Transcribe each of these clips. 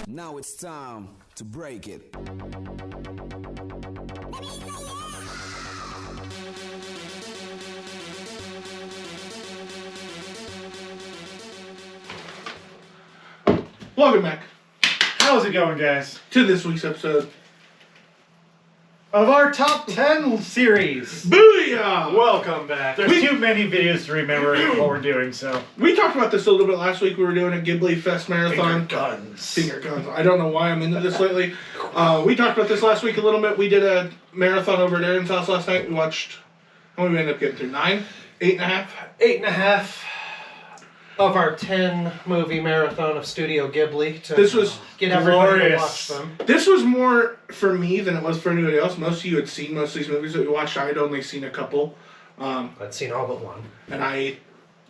Now it's time to break it. Welcome back How's it going, guys? to this week's episode. Of our top 10 series. Booyah! Welcome back. There's too many videos to remember what we're doing, so. We talked about this a little bit last week. We were doing a Ghibli Fest marathon. Finger Guns. I don't know why I'm into this lately. We talked about this last week a little bit. We did a marathon over at Aaron's house last night. We watched, how many we ended up getting through? 9? 8.5? 8.5 of our 10 movie marathon of Studio Ghibli to This was get everybody to glorious. watch them. This was more for me than it was for anybody else. Most of you had seen most of these movies that we watched. I had only seen a couple. I'd seen all but one. And I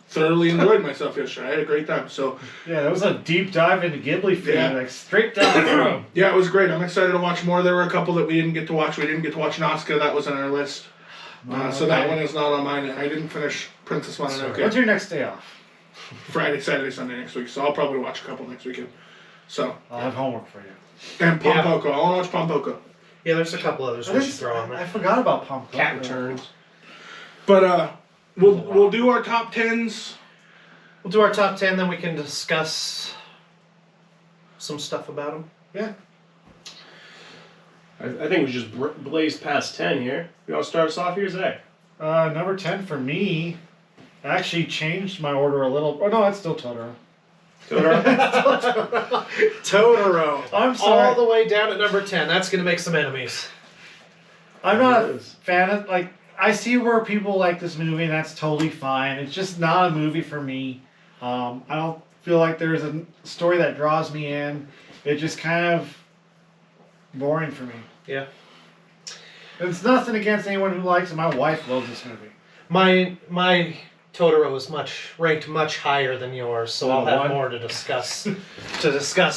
thoroughly enjoyed myself yesterday. I had a great time. So Yeah, that was a deep dive into Ghibli film, Yeah. like straight down the throat. yeah, it was great. I'm excited to watch more. There were a couple that we didn't get to watch. We didn't get to watch Nazca. That was on our list. So that one is not on mine. I didn't finish Princess Mononoke. What's your next day off? Friday, Saturday, Sunday next week. So I'll probably watch a couple next weekend. So I'll have homework for you. and Pompoko. I want to watch Pompoko. Yeah, there's a couple others we should throw on I there. forgot about Pump. Cat Returns. But we'll do our top 10s. We'll do our top 10, then we can discuss some stuff about them. Yeah. I think we just blazed past 10 here. You want to start us off here, Zach? Number 10 for me, I actually changed my order a little. Oh, no, that's still Totoro. Totoro. I'm sorry. All the way down at number 10. That's going to make some enemies. I'm not a It is. fan of, like, I see where people like this movie, and that's totally fine. It's just not a movie for me. I don't feel like there's a story that draws me in. It's just kind of boring for me. Yeah. It's nothing against anyone who likes it. My wife loves this movie. My Totoro is ranked much higher than yours, so I'll have more to discuss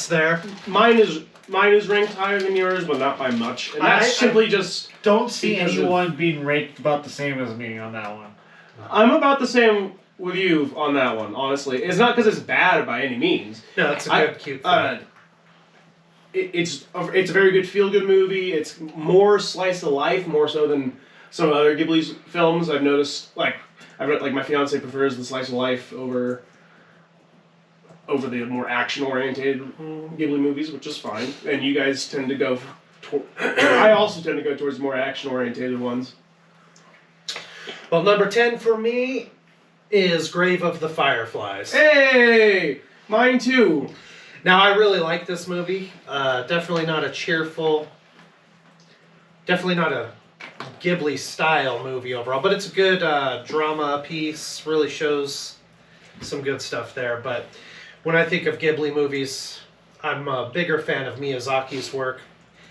there. Mine is ranked higher than yours, but not by much. And that's simply just... Don't see Because of- anyone being ranked about the same as me on that one. I'm about the same with you on that one, honestly. It's not because it's bad by any means. No, it's a good, cute thing. It's a very good feel-good movie. It's more slice of life, more so than some other Ghibli films. I've noticed, like my fiance prefers the slice of life over the more action-oriented Ghibli movies, which is fine. And you guys tend to go. I also tend to go towards more action-oriented ones. Well, number 10 for me is Grave of the Fireflies. Hey, mine too. Now, I really like this movie. Definitely not a cheerful, definitely not a Ghibli-style movie overall, but it's a good drama piece. Really shows some good stuff there. But when I think of Ghibli movies, I'm a bigger fan of Miyazaki's work.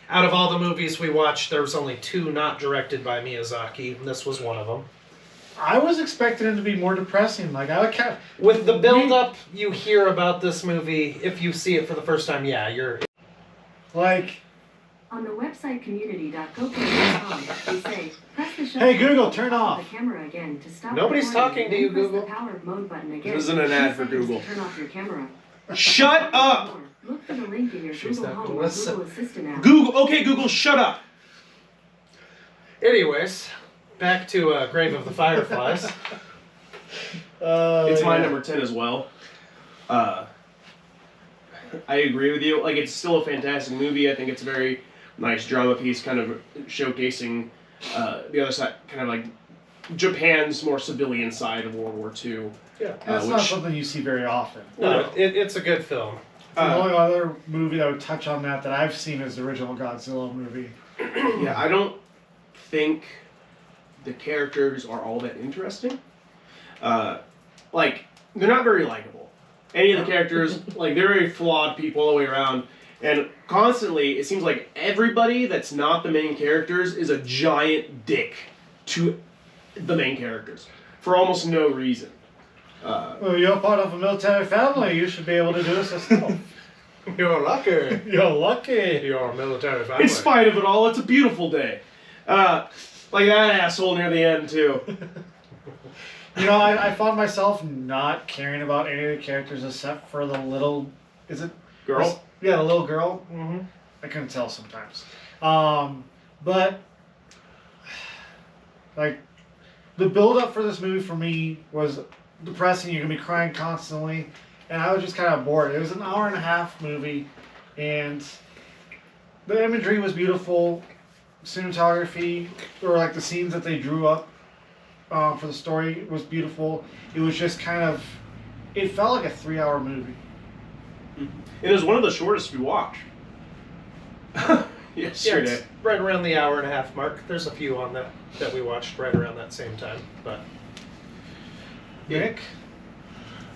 Out of all the movies we watched, there was only 2 not directed by Miyazaki, and this was one of them. I was expecting it to be more depressing. Like I can't. With the build-up you hear about this movie, if you see it for the first time, yeah, you're... Like, On the website community.gopro.com, they say, press the shutter Hey, Google, button turn on off. the camera again to stop Nobody's recording, talking to then you, press Google. the power mode button again. This isn't an ad for 2 seconds Google. to turn off your camera. Shut up! Look for the link in your She's Google not Home gonna or listen. Google Assistant app. Google, shut up! Anyways, back to Grave of the Fireflies. It's my yeah. number 10 as well. I agree with you. Like, it's still a fantastic movie. I think it's a very nice drama piece, kind of showcasing the other side, kind of like Japan's more civilian side of World War II. Yeah. That's not something you see very often. No, it's a good film. The only other movie that would touch on that I've seen is the original Godzilla movie. Yeah, I don't think the characters are all that interesting. Like, they're not very likable. Any of the characters, like, they're very flawed people all the way around. And constantly, it seems like everybody that's not the main characters is a giant dick to the main characters for almost no reason. Well, you're part of a military family. You should be able to do this yourself. You're lucky. You're lucky. You're a military family. In spite of it all, it's a beautiful day. Like that asshole near the end, too. You know, I found myself not caring about any of the characters except for the little... Is it... Girl? Yeah, the little girl. Mm-hmm. I couldn't tell sometimes. But like the build up for this movie for me was depressing. You're gonna be crying constantly, and I was just kind of bored. It was an hour and a half movie, and the imagery was beautiful. Cinematography, or like the scenes that they drew up for the story, was beautiful. It was just kind of, it felt like a 3-hour movie. It was one of the shortest we watched. Yesterday. It's right around the hour and a half mark. There's a few on that we watched right around that same time. But Nick?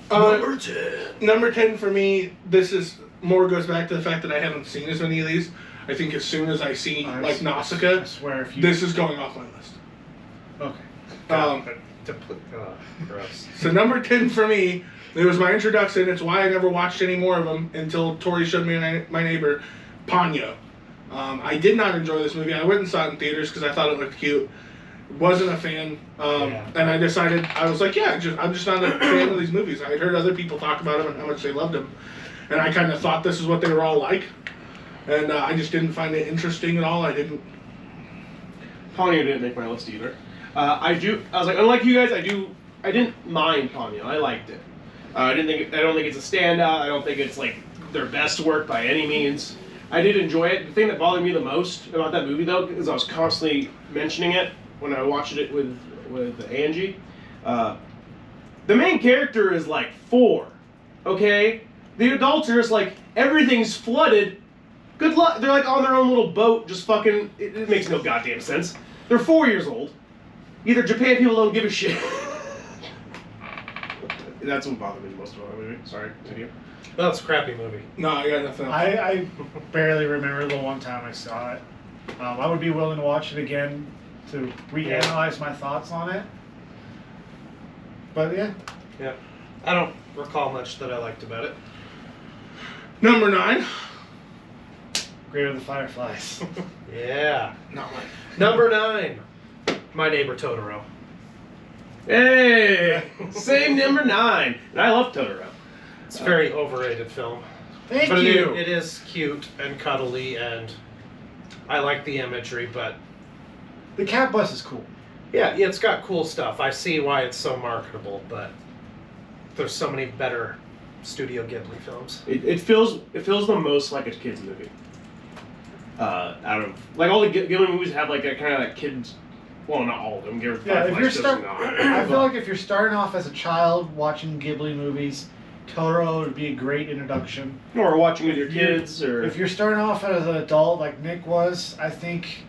Number 10. Number 10 for me, this is more goes back to the fact that I haven't seen as many of these. I think as soon as I see like Nausicaa, I swear if you... this is going off my list. Okay. Gross. So number 10 for me, it was my introduction. It's why I never watched any more of them until Tori showed me My Neighbor, Ponyo. I did not enjoy this movie. I went and saw it in theaters because I thought it looked cute. Wasn't a fan. And I decided, I was like, I'm just not a fan of these movies. I had heard other people talk about them and how much they loved them. And I kind of thought this is what they were all like. And I just didn't find it interesting at all. I didn't. Ponyo didn't make my list either. I was like, unlike you guys, I didn't mind Ponyo. I liked it. I don't think it's a standout. I don't think it's like their best work by any means. I did enjoy it. The thing that bothered me the most about that movie, though, is I was constantly mentioning it when I watched it with Angie. The main character is like 4, okay? The adults are just like, everything's flooded. Good luck. They're like on their own little boat, just fucking. It makes no goddamn sense. They're 4 years old. Either Japan people don't give a shit. That's what bothered me the most about the movie. Sorry, continue. Well, it's a crappy movie. No, I got nothing else. I barely remember the one time I saw it. I would be willing to watch it again to reanalyze my thoughts on it. But yeah. Yeah. I don't recall much that I liked about it. Number 9. Grave of the Fireflies. Yeah. Not mine. Number 9. My Neighbor Totoro. Hey! Same number 9. And I love Totoro. It's a very overrated film. Thank But you. It is cute and cuddly, and I like the imagery, but The cat bus is cool. yeah, it's got cool stuff. I see why it's so marketable, but there's so many better Studio Ghibli films. It feels the most like a kid's movie. Out of like all the Ghibli movies have like a kind of like kids. Well, not all of them. Yeah, if you're I feel like if you're starting off as a child watching Ghibli movies, Totoro would be a great introduction. or watching with your kids, or If you're starting off as an adult like Nick was, I think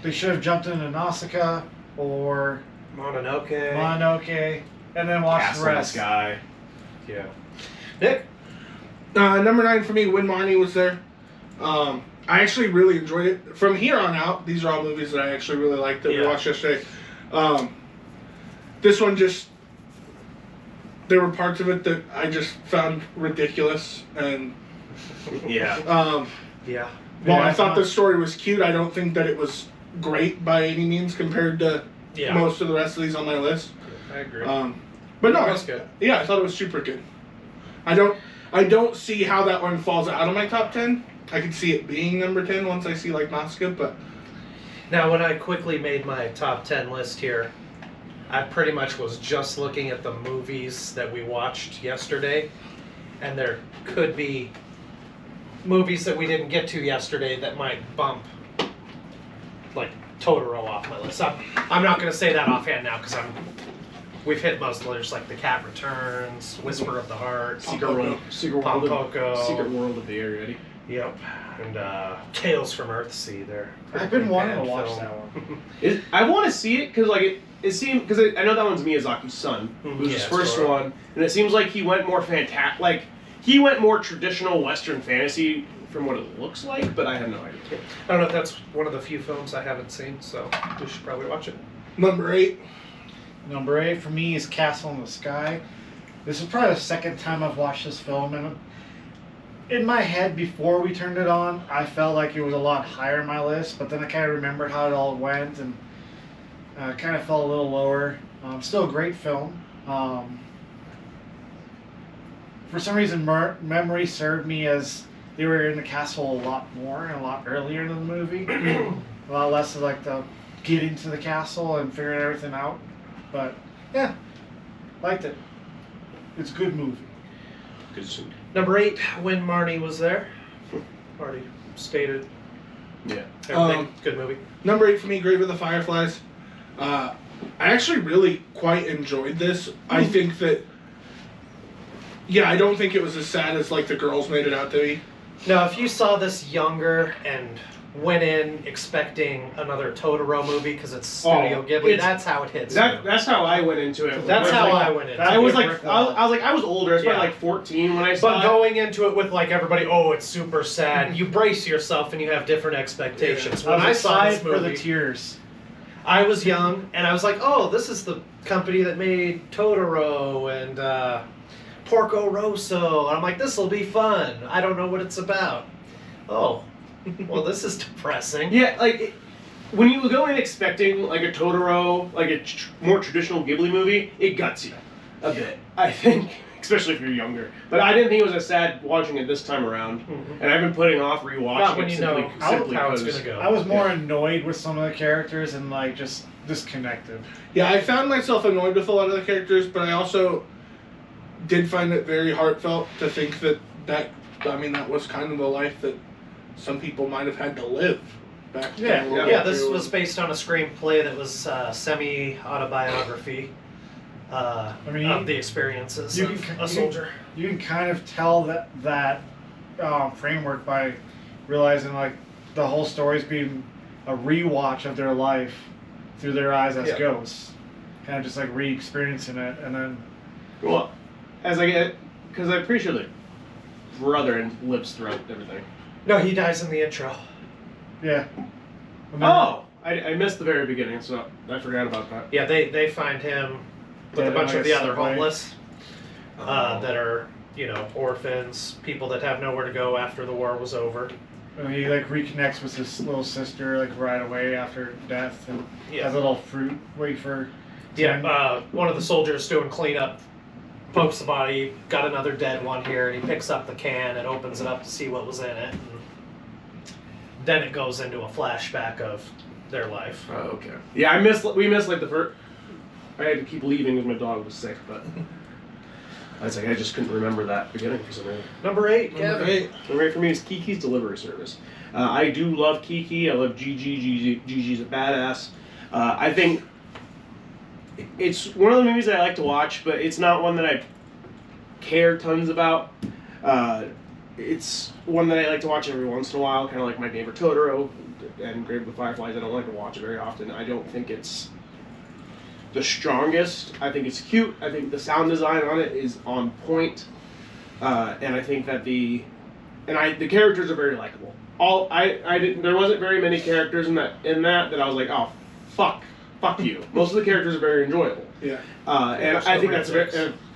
they should have jumped into Nausicaa or Mononoke. and then watch Castle the in the rest. Sky. Yeah. Nick? Number 9 for me, when Marnie was there. I actually really enjoyed it. From here on out, these are all movies that I actually really liked that we watched yesterday. This one just, there were parts of it that I just found ridiculous. And Yeah. Yeah. while I thought the story was cute, I don't think that it was great by any means compared to most of the rest of these on my list. I agree. But no, That's good. Yeah, I thought it was super good. I don't see how that one falls out of my top 10. I could see it being number 10 once I see like Nausicaa, but Now, when I quickly made my top 10 list here, I pretty much was just looking at the movies that we watched yesterday, and there could be movies that we didn't get to yesterday that might bump like Totoro off my list. I'm not going to say that offhand now because we've hit most of those, like The Cat Returns, Whisper of the Heart, Secret World of the Arietti. Yep, and Tales from Earthsea. There. I've been wanting to watch that one. I want to see it because like it seemed because I know that one's Miyazaki's son. It was his first one, and it seems like he went more he went more traditional Western fantasy from what it looks like, but I have no idea. I don't know if that's one of the few films I haven't seen, so we should probably watch it. number 8. Number 8 for me is Castle in the Sky. This is probably the second time I've watched this film, and in my head before we turned it on, I felt like it was a lot higher on my list, but then I kind of remembered how it all went, and kind of fell a little lower. Still a great film. For some reason, memory served me as they were in the castle a lot more and a lot earlier in the movie. A lot less of like the getting to the castle and figuring everything out. But yeah, liked it. It's a good movie. Good suit. Number 8, when Marnie was there. Already stated. Yeah. Everything. Good movie. Number 8 for me, Grave of the Fireflies. I actually really quite enjoyed this. I think that, yeah, I don't think it was as sad as like the girls made it out to be. Now, if you saw this younger and went in expecting another Totoro movie because it's Studio Ghibli, that's how it hits. That's how I went into it. That's how I went into it. I was like, I was older. I was probably like 14 when I saw it. But going into it with like everybody, oh, it's super sad. You brace yourself and you have different expectations. When I saw this movie, for the tears. I was young and I was like, oh, this is the company that made Totoro and Porco Rosa. And I'm like, this will be fun. I don't know what it's about. Oh. Well, this is depressing. Yeah, like when you go in expecting like a Totoro, like a more traditional Ghibli movie, it guts you a bit. I think, especially if you're younger. But I didn't think it was as sad watching it this time around, and I've been putting off rewatching Not when it you simply, know simply how it's because- gonna go. I was more annoyed with some of the characters and like just disconnected. Yeah, I found myself annoyed with a lot of the characters, but I also did find it very heartfelt to think that that was kind of the life that some people might have had to live back then. Yeah, this was based on a screenplay that was semi-autobiography of the experiences of a soldier. You can kind of tell that framework by realizing like the whole story's being a rewatch of their life through their eyes as ghosts. Kind of just like re-experiencing it, and then... Well, as I get... Because I'm pretty sure the brother lives throughout everything. No, he dies in the intro. Yeah. Oh! I missed the very beginning, so I forgot about that. Yeah, they find him with a bunch of the other homeless that are, orphans, people that have nowhere to go after the war was over. And he like reconnects with his little sister like right away after death, and has a little fruit wafer. Yeah, one of the soldiers doing cleanup pokes the body, got another dead one here, and he picks up the can and opens it up to see what was in it. And then it goes into a flashback of their life. Oh, okay. Yeah, we missed like the first... I had to keep leaving because my dog was sick, but... I just couldn't remember that beginning for some reason. Number 8, Kevin. Number 8 for me is Kiki's Delivery Service. I do love Kiki. I love Gigi. Gigi's a badass. I think it's one of the movies that I like to watch, but it's not one that I care tons about. It's one that I like to watch every once in a while, kind of like My Neighbor Totoro and Grave of the Fireflies. I don't like to watch it very often. I don't think it's the strongest. I think it's cute. I think the sound design on it is on point, and I think that the characters are very likable. There wasn't very many characters in that I was like, oh, fuck you. Most of the characters are very enjoyable. Yeah. And I think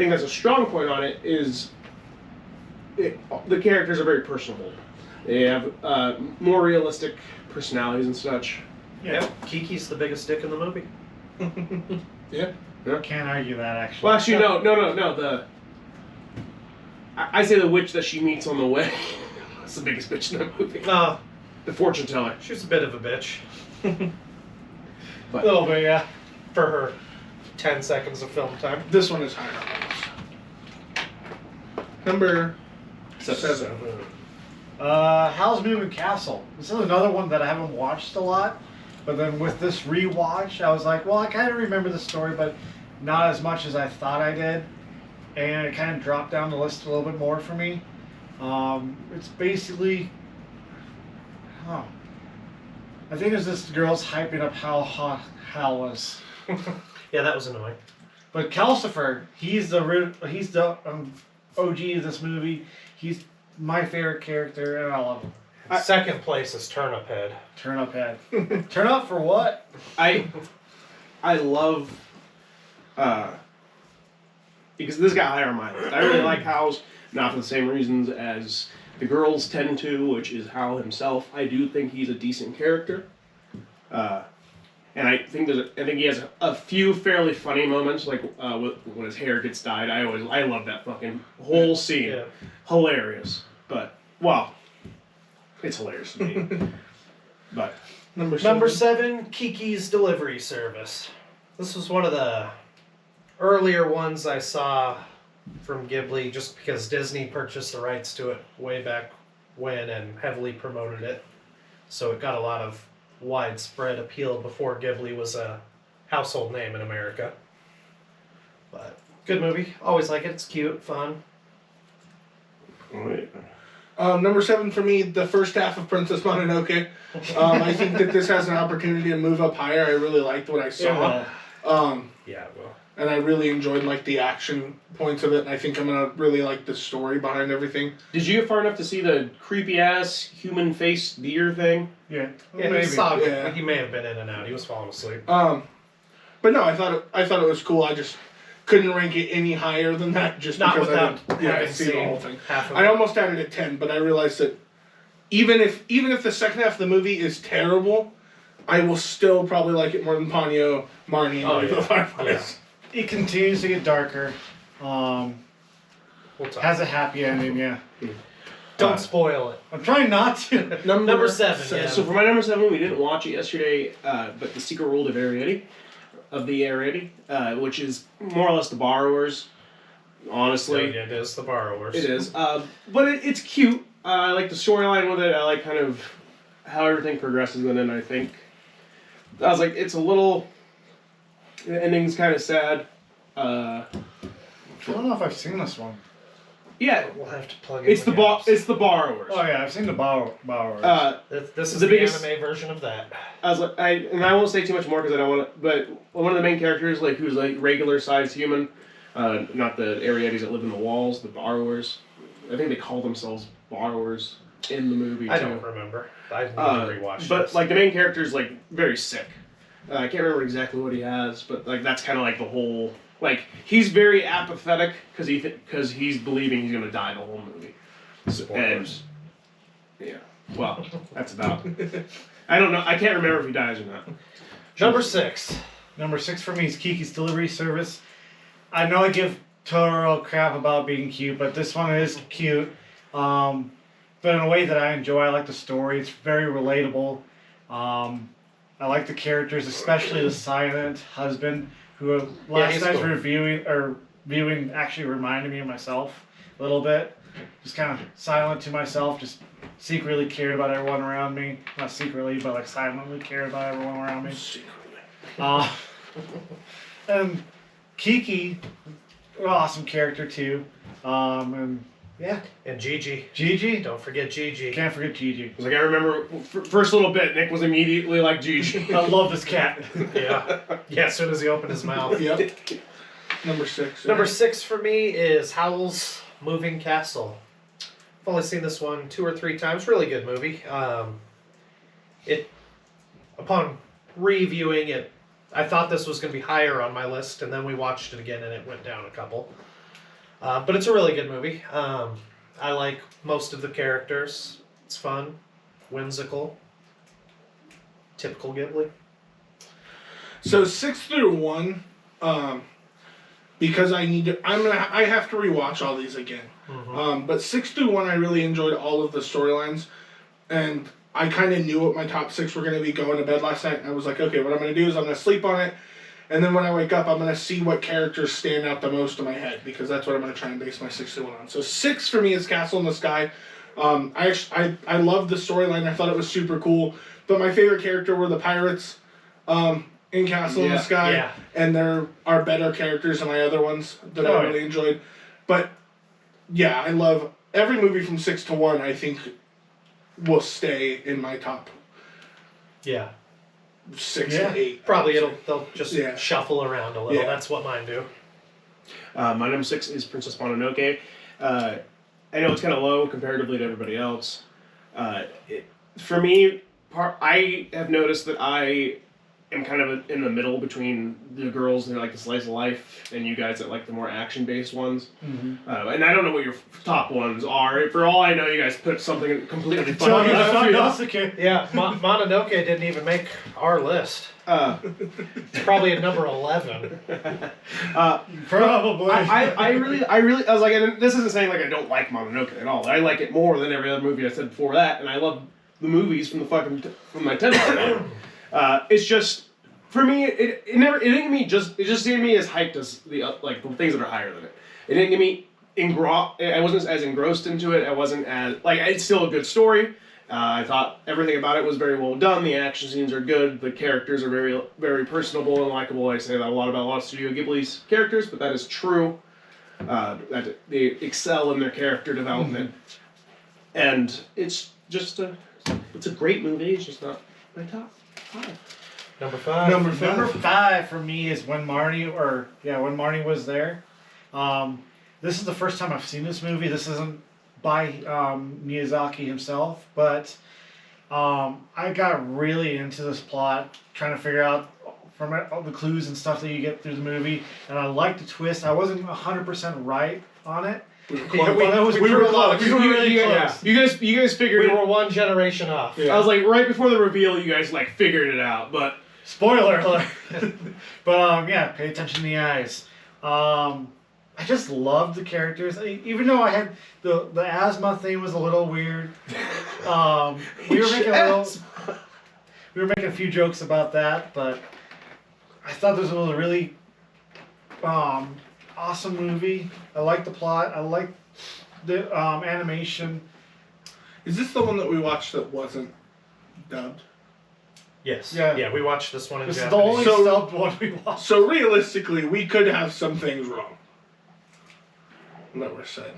that's a strong point on it. The characters are very personable. They have more realistic personalities and such. Yeah, Kiki's the biggest dick in the movie. Yeah. Can't argue that actually. Well, actually, no. I say the witch that she meets on the way. That's the biggest bitch in that movie. No, The fortune teller. she's a bit of a bitch. A little bit, yeah. For her 10 seconds of film time. This one is higher on my list. Number 7. Howl's Moving Castle. This is another one that I haven't watched a lot, but then with this rewatch, I was like, well, I kind of remember the story, but not as much as I thought I did, and it kind of dropped down the list a little bit more for me. It's basically, I think it's this girl's hyping up how hot Hal was. Yeah, that was annoying. But Calcifer, he's the OG of this movie. He's my favorite character, and I love him. Second place is Turnip Head. Turn up head. Turn up for what? I love because this got higher on my list. I really like Howl's, not for the same reasons as the girls tend to, which is Howl himself. I do think he's a decent character, and I think he has a few fairly funny moments, like when his hair gets dyed. I love that fucking whole scene. Yeah. Hilarious, but well, it's hilarious to me. But Number 7, Kiki's Delivery Service. This was one of the earlier ones I saw from Ghibli just because Disney purchased the rights to it way back when and heavily promoted it. So it got a lot of widespread appeal before Ghibli was a household name in America. But good movie. Always like it. It's cute, fun. Wait. Number 7 for me, the first half of Princess Mononoke. I think that this has an opportunity to move up higher. I really liked what I saw. Yeah, well. And I really enjoyed like the action points of it, and I think I'm gonna really like the story behind everything. Did you get far enough to see the creepy ass human face deer thing? Yeah, Yeah, maybe. he may have been in and out. He was falling asleep. But no, I thought it was cool. I just couldn't rank it any higher than that, just Not because without I didn't having see the seen whole thing. half of I it. almost had it at 10, but I realized that even if the second half of the movie is terrible, I will still probably like it more than Ponyo, Marnie, and Oh, Lady of the Fireflies. It continues to get darker. We'll talk. Has a happy ending, yeah. Don't spoil it. I'm trying not to. Number 7. Yeah. So for my number 7, we didn't watch it yesterday, but The Secret World of Arietti, which is more or less the borrowers, honestly. Yeah, it is the borrowers. It is. But it's cute. I like the storyline with it. I like kind of how everything progresses in it, I think. I was like, it's a little... The ending's kind of sad. I don't know if I've seen this one. Yeah, We'll have to plug in it's the borrowers. Oh yeah, I've seen the Borrowers. This is the the biggest- anime version of that. I was like, I won't say too much more because I don't want to. But one of the main characters, like who's like regular sized human, not the Ariettis that live in the walls, the borrowers. I think they call themselves borrowers in the movie. I too. don't remember. I need to rewatch But this. like the main character is like very sick. I can't remember exactly what he has, but like that's kind of like the whole. Like he's very apathetic because he's believing he's gonna die the whole movie. Spoilers. And, yeah. Well, that's about. I don't know. I can't remember if he dies or not. Number 6. Number 6 for me is Kiki's Delivery Service. I know I give Totoro crap about being cute, but this one is cute. But in a way that I enjoy. I like the story. It's very relatable. I like the characters, especially the silent husband, who last he's night's cool. viewing actually reminded me of myself a little bit. Just kind of silent to myself, just secretly cared about everyone around me. Not secretly, but like silently cared about everyone around me. And Kiki, awesome character too. And yeah, And Gigi. Gigi. Don't forget Gigi. Can't forget Gigi. Like I remember first little bit, Nick was immediately like, "Gigi." I love this cat. Yeah. Yeah, as soon as he opened his mouth. Yep. Number 6. Number 6 for me is Howl's Moving Castle. I've only seen this one 2 or 3 times. Really good movie. Upon reviewing it, I thought this was going to be higher on my list, and then we watched it again, and it went down a couple. But it's a really good movie. I like most of the characters. It's fun, whimsical, typical Ghibli. So 6 through 1, because I have to rewatch all these again. But 6 through 1, I really enjoyed all of the storylines, and I kind of knew what my top 6 were going to be going to bed last night. I was like, okay, what I'm going to do is I'm going to sleep on it, and then when I wake up, I'm going to see what characters stand out the most in my head, because that's what I'm going to try and base my 6 through 1 on. So 6 for me is Castle in the Sky. I loved the storyline. I thought it was super cool, but my favorite character were the pirates. In Castle in the Sky, Yeah. and there are better characters than my other ones that I really enjoyed. But yeah, I love every movie from 6 to 1. I think will stay in my top Yeah. 6 Yeah. to 8. Probably they'll just Yeah. shuffle around a little. Yeah. That's what mine do. My number 6 is Princess Mononoke. I know it's kind of low comparatively to everybody else. For me, I have noticed that I am kind of in the middle between the girls that like the slice of life and you guys that like the more action-based ones. Mm-hmm. And I don't know what your top ones are. For all I know, you guys put something completely fun. So that's okay. Yeah, Mononoke didn't even make our list. It's probably at number 11. Probably. I really, I was like, and this isn't saying like I don't like Mononoke at all. I like it more than every other movie I said before that, and I love the movies from my 10th. It's just for me, it didn't get me it just didn't get me as hyped as the like the things that are higher than it. It didn't get me I wasn't as engrossed into it. I wasn't as like it's still a good story. I thought everything about it was very well done. The action scenes are good. The characters are very, very personable and likable. I say that a lot about a lot of Studio Ghibli's characters, but that is true. That they excel in their character development, and it's just it's a great movie. It's just not my top 5. Number 5. Number 5 for me is when Marnie was there. This is the first time I've seen this movie. This isn't by Miyazaki himself, but I got really into this plot, trying to figure out from all the clues and stuff that you get through the movie, and I liked the twist. I wasn't 100% right on it. We were close. We were really close. You guys figured We were one generation off. I was like right before the reveal. You guys like figured it out, but Spoiler alert. But yeah, pay attention to the eyes. I just loved the characters. Even though I had the asthma thing was a little weird. We were making a few jokes about that, but I thought this was a really awesome movie. I liked the plot. I liked the animation. Is this the one that we watched that wasn't dubbed? Yes. Yeah. We watched this one in This is Japanese. the only dubbed one we watched. So realistically, we could have some things wrong. That were said.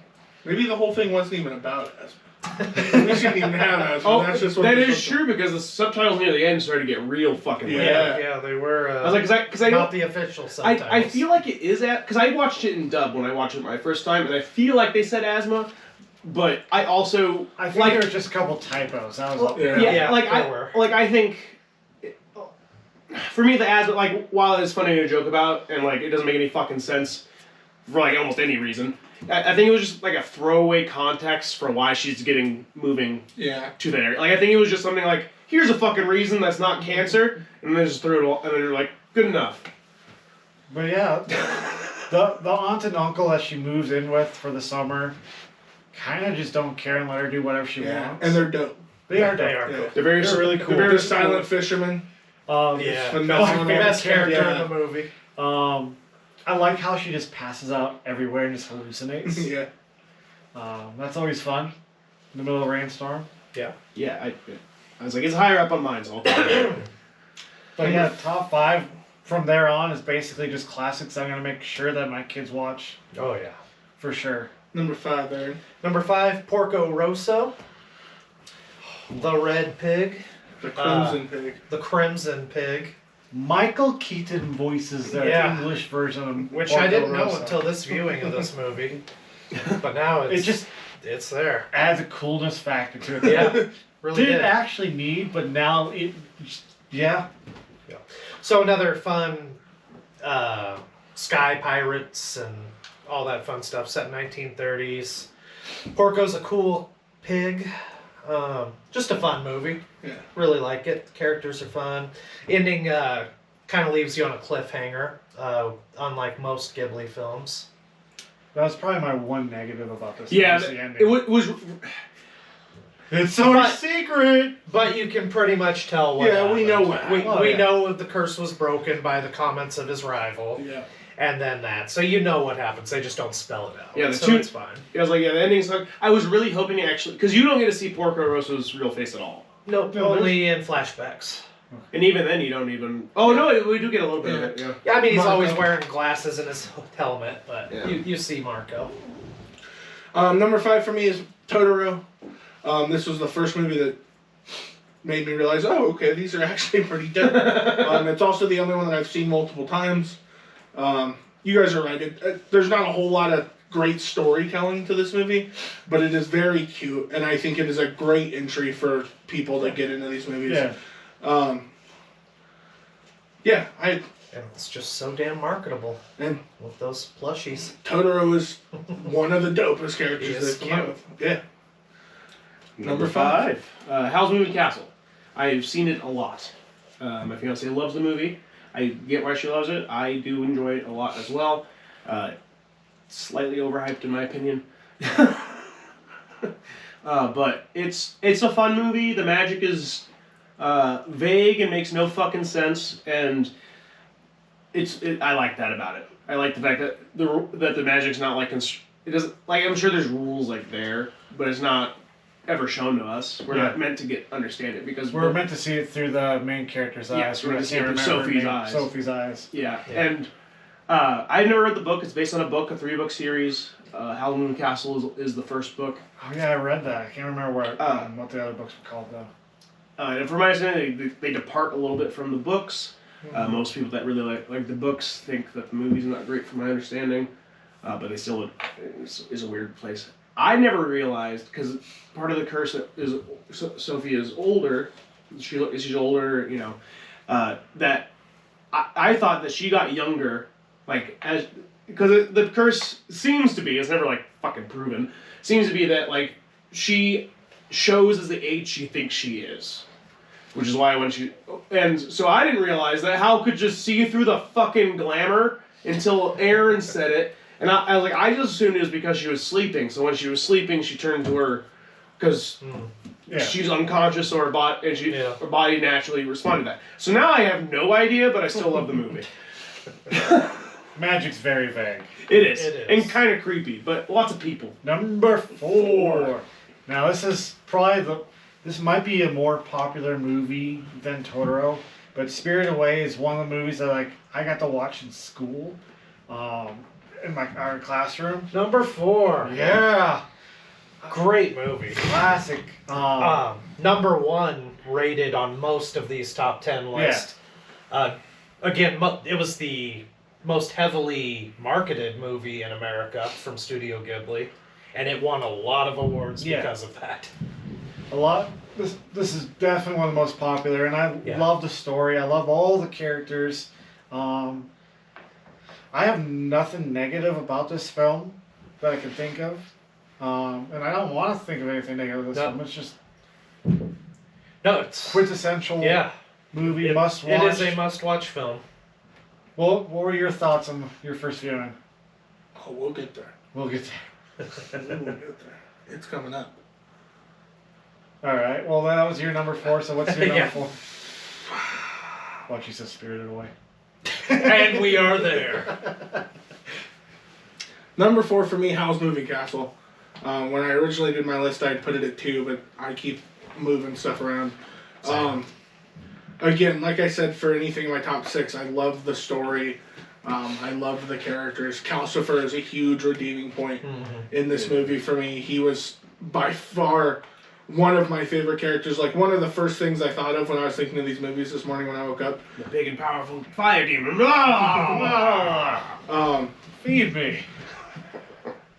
Maybe the whole thing wasn't even about asthma. We shouldn't even have asthma. oh, That's just what that the is true because the subtitles near the end started to get real fucking weird. Yeah, they were. I was like, because I not don't. the official subtitles. I feel like it is because I watched it in dub when I watched it my first time, and I feel like they said asthma, but I also I think there were just a couple typos. That was all. Yeah, like there were. I think for me the asthma, like while it's funny to joke about and like it doesn't make any fucking sense for like almost any reason. I think it was just like a throwaway context for why she's moving to that area. Like I think it was just something like, here's a fucking reason that's not cancer, and then just threw it all, and then you're like, good enough. But yeah, the aunt and uncle that she moves in with for the summer kind of just don't care and let her do whatever she wants. And they're dope. They are They dope. are. Yeah. They're really cool. They're silent fishermen. Yeah. Phenomenal. Best character Yeah. in the movie. I like how she just passes out everywhere and just hallucinates. Yeah. That's always fun. In the middle of a rainstorm. Yeah, I was like, it's higher up on mine, so I'll call it. But yeah, top 5 from there on is basically just classics I'm going to make sure that my kids watch. Oh, yeah. For sure. Number 5, Aaron. Number 5, Porco Rosa. The Red Pig. The Crimson Pig. The Crimson Pig. Michael Keaton voices the English version of Which Porco I didn't know Rosa. until this viewing of this movie. But now it's there. Adds a coolness factor to it. Yeah. Really Didn't did. actually need, but now it, yeah. So another fun sky pirates and all that fun stuff set in 1930s. Porco's a cool pig. Just a fun movie. Yeah. Really like it. The characters are fun. Ending kind of leaves you on a cliffhanger, unlike most Ghibli films. That was probably my one negative about this. Yeah, was the ending. it was. It's our secret. But you can pretty much tell what happened. we know what happened. We know the curse was broken by the comments of his rival. Yeah. And then that. So you know what happens. They just don't spell it out. Yeah, so it's fine. I was like, yeah, the ending's like, I was really hoping actually, because you don't get to see Porco Rossa's real face at all. Nope, No, only in flashbacks. And even then, you don't even. Oh no, we do get a little bit of it. Yeah. Yeah, I mean, he's Marco. always wearing glasses and his helmet, but Yeah. you see Marco. Number 5 for me is Totoro. This was the first movie that made me realize, oh, okay, these are actually pretty good. It's also the only one that I've seen multiple times. You guys are right. There's not a whole lot of great storytelling to this movie, but it is very cute, and I think it is a great entry for people that get into these movies. Yeah. Yeah, And it's just so damn marketable and with those plushies. Totoro is one of the dopest characters He is they've come out cute. with. Yeah. Number 5. Howl's Moving Castle. I've seen it a lot. My fiance loves the movie. I get why she loves it. I do enjoy it a lot as well. Slightly overhyped in my opinion. But it's a fun movie. The magic is vague and makes no fucking sense, and I like that about it. I like the fact that the magic's not like it doesn't like I'm sure there's rules like there, but it's not ever shown to us. We're not meant to understand it because we're meant to see it through the main character's eyes. We're meant to see it through Sophie's eyes. Yeah. And I've never read the book. It's based on a 3-book series. Howl Moon Castle is the first book. Oh yeah, I read that. I can't remember what the other books were called though. And from my understanding, they depart a little bit from the books. Most people that really like the books think that the movie's not great, from my understanding, but they still is a weird place. I never realized, because part of the curse is Sophie is older. She's older, you know. That I thought that she got younger, like because the curse seems to be, it's never like fucking proven, seems to be that like she shows as the age she thinks she is. Which is why and so I didn't realize that Hal could just see through the fucking glamour until Aaron said it. And I was like, I just assumed it was because she was sleeping. So when she was sleeping, she turned to her, because she's unconscious, or her body naturally responded to that. So now I have no idea, but I still love the movie. Magic's very vague. It is. And kind of creepy, but lots of people. Number 4. Now this is probably this might be a more popular movie than Totoro, but Spirited Away is one of the movies that I got to watch in school, in our classroom. Number 4. Yeah. Great movie. Classic. Number 1 rated on most of these top 10 lists. Again, it was the most heavily marketed movie in America from Studio Ghibli, and it won a lot of awards because of that. This is definitely one of the most popular, and I love the story. I love all the characters. I have nothing negative about this film that I can think of, and I don't want to think of anything negative about this film. It's just it's quintessential movie, must watch. It is a must-watch film. Well, what were your thoughts on your first viewing? Oh, we'll get there. We'll get there. We'll get there. It's coming up. All right. Well, that was your number 4. So what's your number 4? Well, she says Spirited Away. And we are there. Number 4 for me, Howl's Moving Castle. When I originally did my list, I'd put it at 2, but I keep moving stuff around. Again, like I said, for anything in my top 6, I love the story. I love the characters. Calcifer is a huge redeeming point in this movie for me. He was by far one of my favorite characters. Like, one of the first things I thought of when I was thinking of these movies this morning when I woke up. The big and powerful fire demon. Feed me.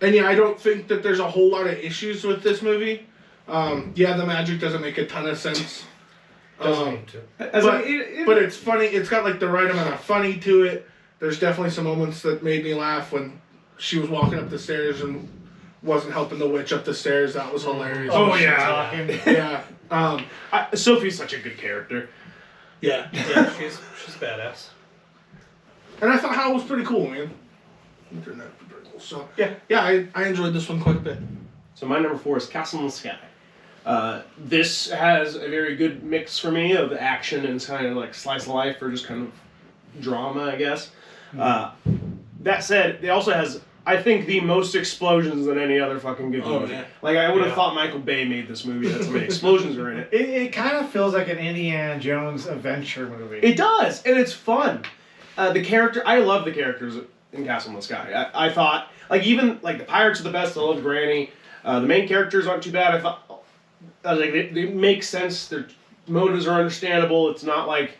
And yeah, I don't think that there's a whole lot of issues with this movie. The magic doesn't make a ton of sense. Doesn't need to. But it's funny. It's got like the right amount of funny to it. There's definitely some moments that made me laugh when she was walking up the stairs and wasn't helping the witch up the stairs. That was hilarious. Oh yeah. Yeah. Sophie's such a good character. Yeah. Yeah, she's badass. And I thought Howl was pretty cool, man. So yeah, I enjoyed this one quite a bit. So my number 4 is Castle in the Sky. This has a very good mix for me of action and kind of like slice of life, or just kind of drama, I guess. That said, it also has, I think, the most explosions than any other fucking good movie. Yeah. Like, I would have thought Michael Bay made this movie. That's how many explosions are in it. It kind of feels like an Indiana Jones adventure movie. It does, and it's fun. I love the characters in Castle in the Sky. I thought, like, even like the pirates are the best. I love Granny. The main characters aren't too bad. I was like, they make sense. Their motives are understandable. It's not like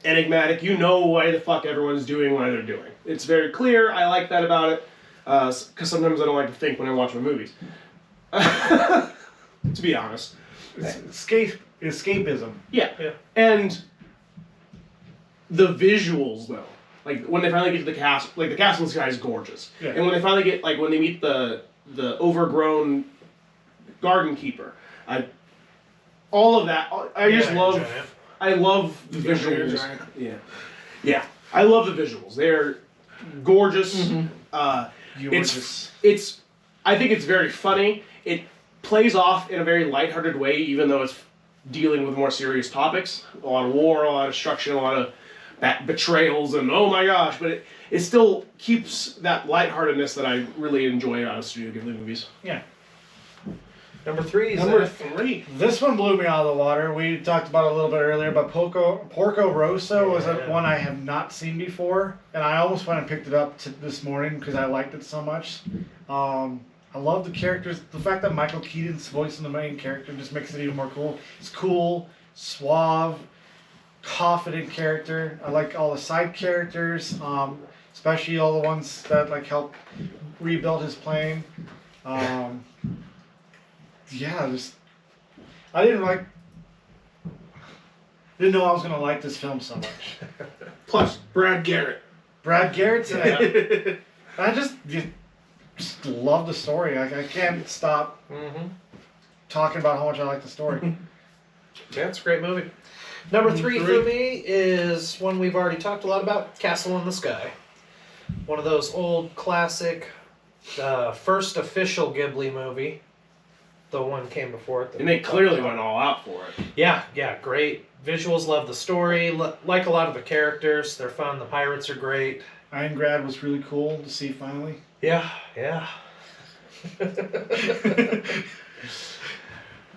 enigmatic. You know why the fuck everyone's doing what they're doing. It's very clear. I like that about it. Because sometimes I don't like to think when I watch my movies. To be honest. It's escapism. Yeah. And the visuals though, like when they finally get to the castle, like the castle in the sky is gorgeous, Yeah. and when they finally get when they meet the overgrown garden keeper, all of that, I just love. Giant. I love the Yeah, they're visuals. giant. Yeah. I love the visuals. They're gorgeous. It's. I think it's very funny. It plays off in a very lighthearted way, even though it's dealing with more serious topics. A lot of war, a lot of destruction, a lot of betrayals, and oh my gosh! But it still keeps that lightheartedness that I really enjoy out of Studio Ghibli movies. Yeah. Number 3 is Number 3. This one blew me out of the water. We talked about it a little bit earlier, but Porco Rosa was one I have not seen before, and I almost went and picked it up this morning because I liked it so much. I love the characters. The fact that Michael Keaton's voicing the main character just makes it even more cool. It's cool, suave, confident character. I like all the side characters, especially all the ones that help rebuild his plane. Yeah, I didn't know I was gonna like this film so much. Plus, Brad Garrett. Brad Garrett's in it. I just love the story. I can't stop talking about how much I like the story. Yeah, it's a great movie. Number 3 for me is one we've already talked a lot about, Castle in the Sky. One of those old classic, first official Ghibli movie. The one came before it. And they clearly went all out for it. Yeah, great. Visuals, love the story, like a lot of the characters. They're fun, the pirates are great. Eingrad was really cool to see finally. Yeah.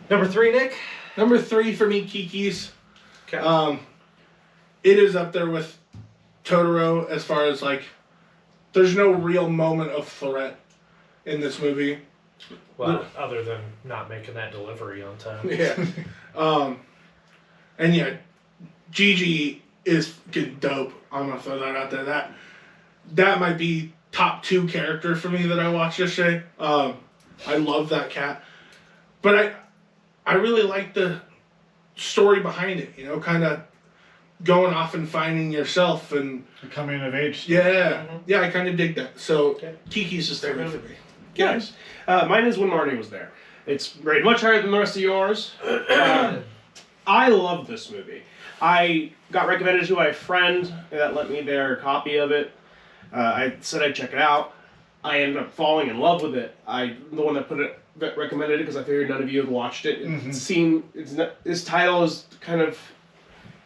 Number 3, Nick? Number 3 for me, Kiki's. Okay. It is up there with Totoro as far as there's no real moment of threat in this movie. Well, other than not making that delivery on time. Yeah. And yeah, Gigi is fucking dope. I'm gonna throw that out there. That might be top 2 character for me that I watched yesterday. I love that cat. But I really like the story behind it, kind of going off and finding yourself and The coming of age. yeah, I kind of dig that. So Kiki's just there for me. Nice. Mine is When Marty Was There. It's rated much higher than the rest of yours. I love this movie. I got recommended to by a friend that lent me their copy of it. I said I'd check it out. I ended up falling in love with it. The one that recommended it because I figured none of you had watched it. This title is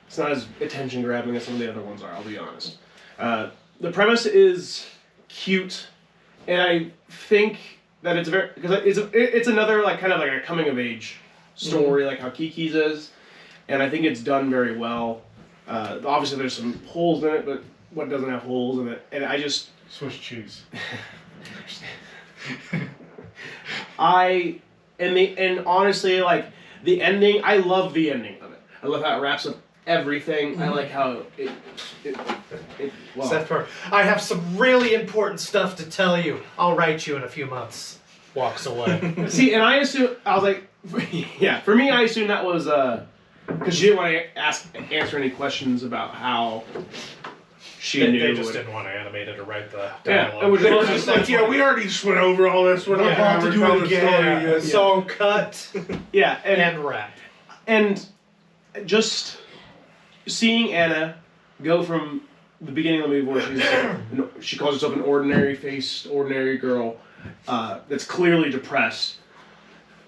it's not as attention grabbing as some of the other ones are. I'll be honest. The premise is cute, and I think that it's another kind of a coming of age story, like how Kiki's is, and I think it's done very well. Obviously, there's some holes in it, but what doesn't have holes in it? And I just Swiss cheese. and honestly, the ending, I love the ending of it. I love how it wraps up everything. I like how it well. Except for, I have some really important stuff to tell you. I'll write you in a few months. Walks away. See, and I was like, yeah, for me, I assumed that was, because she didn't want to answer any questions about how she knew. They just didn't want to animate it or write the Yeah, dialogue. it was It was just we already just went over all this. We're not Yeah, going to do it again. Story. So cut Yeah, and wrap. and just seeing Anna go from the beginning of the movie where she calls herself an ordinary-faced, ordinary girl that's clearly depressed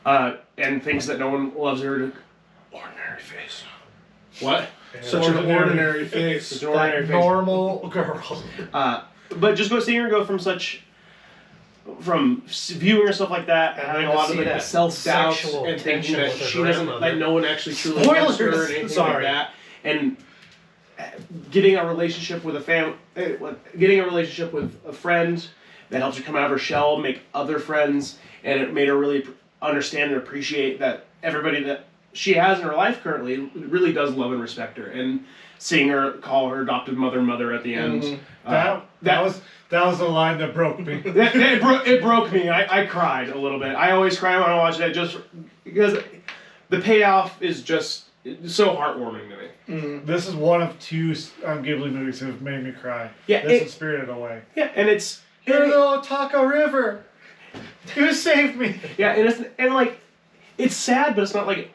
and thinks that no one loves her. Ordinary face. What? Such an ordinary face. Such an ordinary That face. normal girl. But just seeing her go from viewing herself like that and having a lot of the self-doubts sexual and thinking tension that with her she doesn't, grandmother. no one actually truly loves her or Spoilers! anything Sorry. like that, and getting a relationship with getting a relationship with a friend that helps her come out of her shell, make other friends, and it made her really understand and appreciate that everybody that she has in her life currently really does love and respect her, and seeing her call her adopted mother at the end. That was the line that broke me. It broke me. I cried a little bit. I always cry when I watch that just because the payoff is just it's so heartwarming to me. This is one of two Ghibli movies that have made me cry. Yeah, This is Spirited Away. Yeah, and it's Hello, Taka River. You saved me. yeah, and like it's sad, but it's not like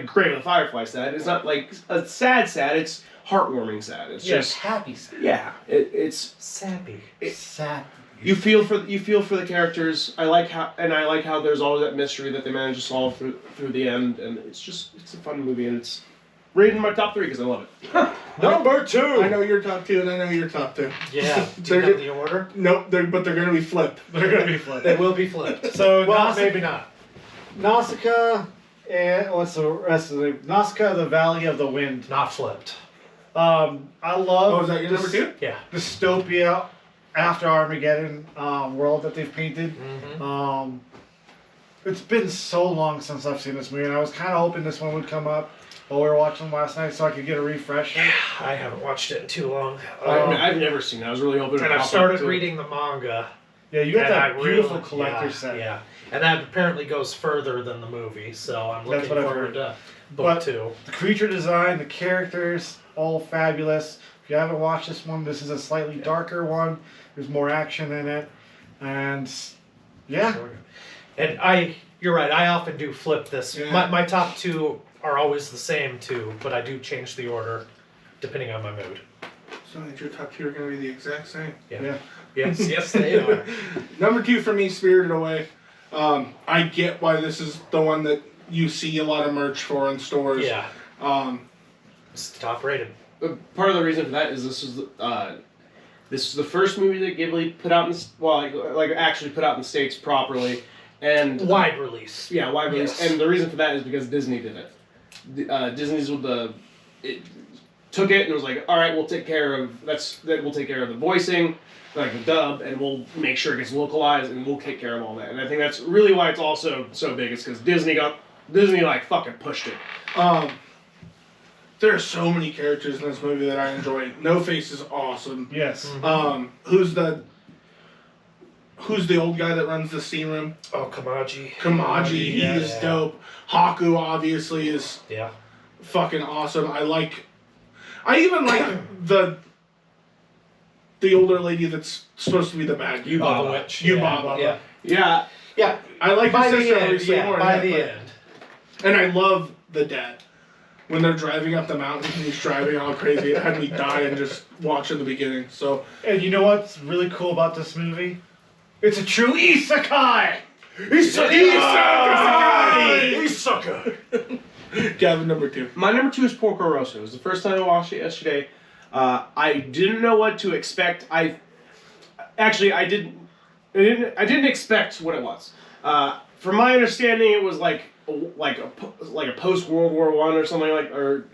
Grave of the Firefly sad. It's not like a sad. It's heartwarming sad. It's just happy sad. yeah. It's Sappy. Sad. you feel for the characters. I like how there's always that mystery that they manage to solve through the end, and it's a fun movie, and it's rated in my top 3 because I love it. Number 2. I know your top 2, and I know your top 2. Yeah. Do you have the order? Nope, but they're gonna be flipped. They're gonna be flipped. They will be flipped. So Well, maybe not. Nausicaa and what's the rest of the Nausicaa, the Valley of the Wind. Not flipped. I love. Oh, is that your number 2? Yeah. Dystopia after Armageddon world that they've painted. Mm-hmm. It's been so long since I've seen this movie, and I was kind of hoping this one would come up while we were watching last night, so I could get a refresher. I haven't watched it in too long. I've never seen it. I was really hoping. And I've started reading the manga. Yeah, you got and that I beautiful really- collector yeah, set. Yeah, and that apparently goes further than the movie, so I'm looking what I've forward heard. to book But 2. the creature design, the characters, all fabulous. If you haven't watched this one, this is a slightly darker one. There's more action in it, and yeah. And you're right. I often do flip this. Yeah. My top 2 are always the same 2, but I do change the order depending on my mood. So that your top 2 are gonna be the exact same. Yeah. Yes, they are. Number 2 for me, Spirited Away. I get why this is the one that you see a lot of merch for in stores. Yeah, it's top rated. Part of the reason for that is this is the first movie that Ghibli put out actually put out in the States properly, and Wide release. yeah, wide release. Yes. And the reason for that is because Disney did it. Disney's took it and was like, all right, we'll take care of the voicing, like the dub, and we'll make sure it gets localized, and we'll take care of all that. And I think that's really why it's also so big. It's because Disney like fucking pushed it. There are so many characters in this movie that I enjoy. No Face is awesome. Yes. Who's the old guy that runs the steam room? Oh, Kamaji. Kamaji, he is Yeah. dope. Haku obviously is Yeah. fucking awesome. I even like the older lady that's supposed to be the bad guy. Yubaba. The witch. Yubaba. Yeah. Yeah, Yeah. I like By his the sister end. obviously Yeah. more. By than the that, end. and I love the dad. When they're driving up the mountain and he's driving all crazy, it had me dying just watching the beginning. So And you know what's really cool about this movie? It's a true isekai! Isekai! Gavin, number 2. my number 2 is Porco Rosa. It was the first time I watched it yesterday. I didn't know what to expect. I didn't expect what it was. From my understanding, it was like a post World War I or something or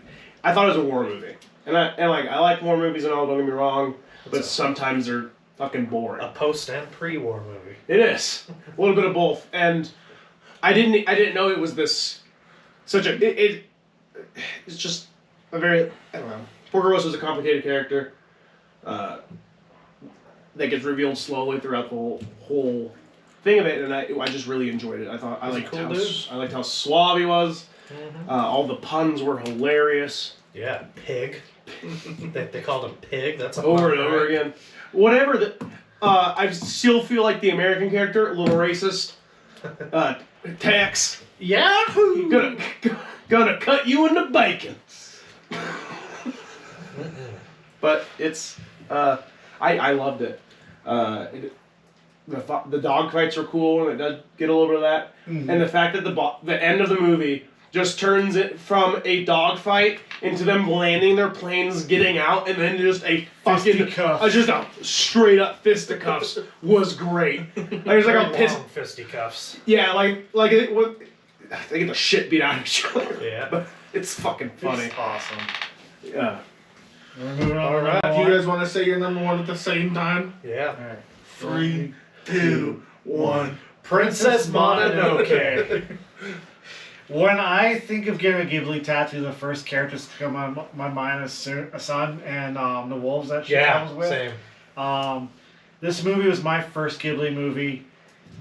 I thought it was a war movie. And I like war movies and all. Don't get me wrong, but sometimes they're fucking boring. A post and pre-war movie. It is a little bit of both, and I didn't know it was this it's just a very I don't know. Porco Rosa is a complicated character that gets revealed slowly throughout the whole thing of it, and I just really enjoyed it. I thought I liked how suave he was. Mm-hmm. All the puns were hilarious. Yeah, pig. they called him pig. That's a Over pun, and over right? again. Whatever the. I still feel like the American character, a little racist. Tex. Yahoo! Gonna cut you into bacon. But it's. I loved it. The dog fights were cool, and it does get a little bit of that. Mm-hmm. And the fact that the end of the movie just turns it from a dog fight into them landing their planes, getting out, and then just a fucking just a straight up fisticuffs was great. Like there's like a piss fisticuffs. Yeah, like it was. They get the shit beat out of each other. Yeah, but it's fucking funny. It's awesome. Yeah. All right. Do you guys want to say your number 1 at the same time? Yeah. All right. 3, 2, 1. Princess Mononoke. When I think of getting a Ghibli tattoo, the first characters to come on my mind is Sun and the wolves that she travels with. Same. This movie was my first Ghibli movie.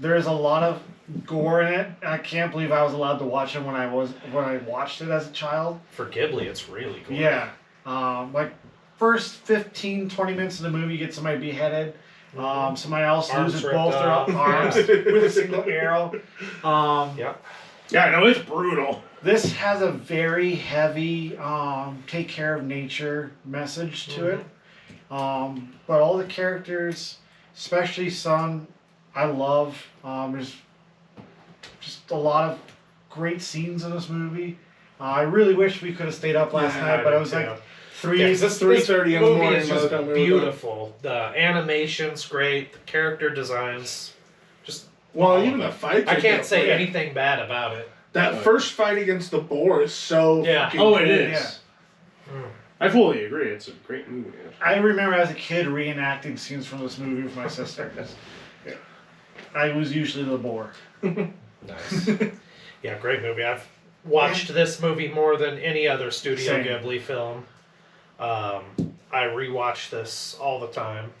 There's a lot of gore in it. I can't believe I was allowed to watch it when I watched it as a child. For Ghibli, it's really cool. Yeah. Like first 15, 20 minutes of the movie, you get somebody beheaded. Somebody else Arms loses ripped both their off. arms with a single arrow. Yeah. Yeah, I know it's brutal. This has a very heavy take care of nature message to it. But all the characters, especially Sun, I love. There's just a lot of great scenes in this movie. I really wish we could have stayed up last night, but it was like 3:30 in the movie morning. is by the just time we were beautiful. The animation's great. The character designs, just done. Well, even the fights. I are can't say different. anything bad about it. That first fight against the boar is so. Yeah. fucking Oh, cool. it is. I fully agree. It's a great movie. I remember as a kid reenacting scenes from this movie with my sister. I was usually the boar. Nice. Yeah, great movie. I've watched this movie more than any other Studio Same. Ghibli film. I rewatch this all the time.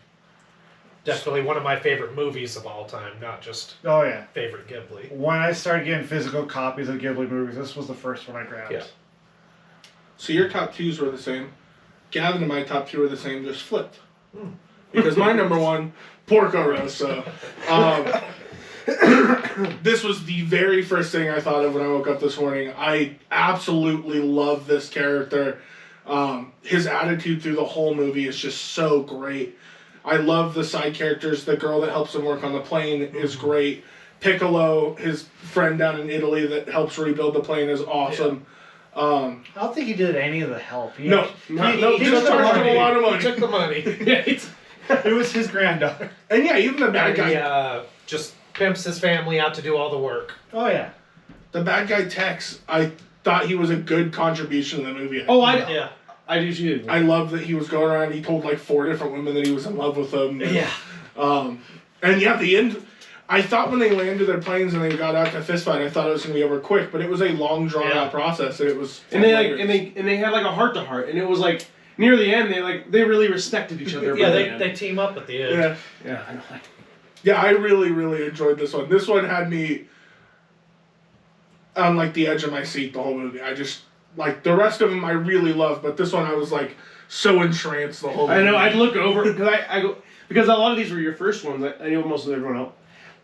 Definitely one of my favorite movies of all time, not just Oh yeah. favorite Ghibli. When I started getting physical copies of Ghibli movies, this was the first one I grabbed. Yeah. So your top twos were the same. Gavin and my top two were the same, just flipped. Because my number one, Porco Rosa. This was the very first thing I thought of when I woke up this morning. I absolutely love this character. His attitude through the whole movie is just so great. I love the side characters. The girl that helps him work on the plane is great. Piccolo, his friend down in Italy that helps rebuild the plane, is awesome. I don't think he did any of the help. He No, he he took just the charged him money. a lot of He money. took the money. It was his granddaughter. And yeah, even the bad And guy. he just pimps his family out to do all the work. Oh yeah. The bad guy Tex, I thought he was a good contribution to the movie. Oh, I do too. I love that he was going around. He told like 4 different women that he was in love with them. And, Yeah. And yeah, the end. I thought when they landed their planes and they got out to fist fight, I thought it was gonna be over quick, but it was a long drawn out process, and it was. And they had like a heart to heart, and it was like near the end they really respected each other. Yeah, by the end. they team up at the end. Yeah, yeah, I know. yeah. I really, really enjoyed this one. This one had me on like the edge of my seat the whole movie. I just like the rest of them I really loved, but this one I was like so entranced the whole movie. I know. I'd look over because a lot of these were your first ones. I knew most of everyone else.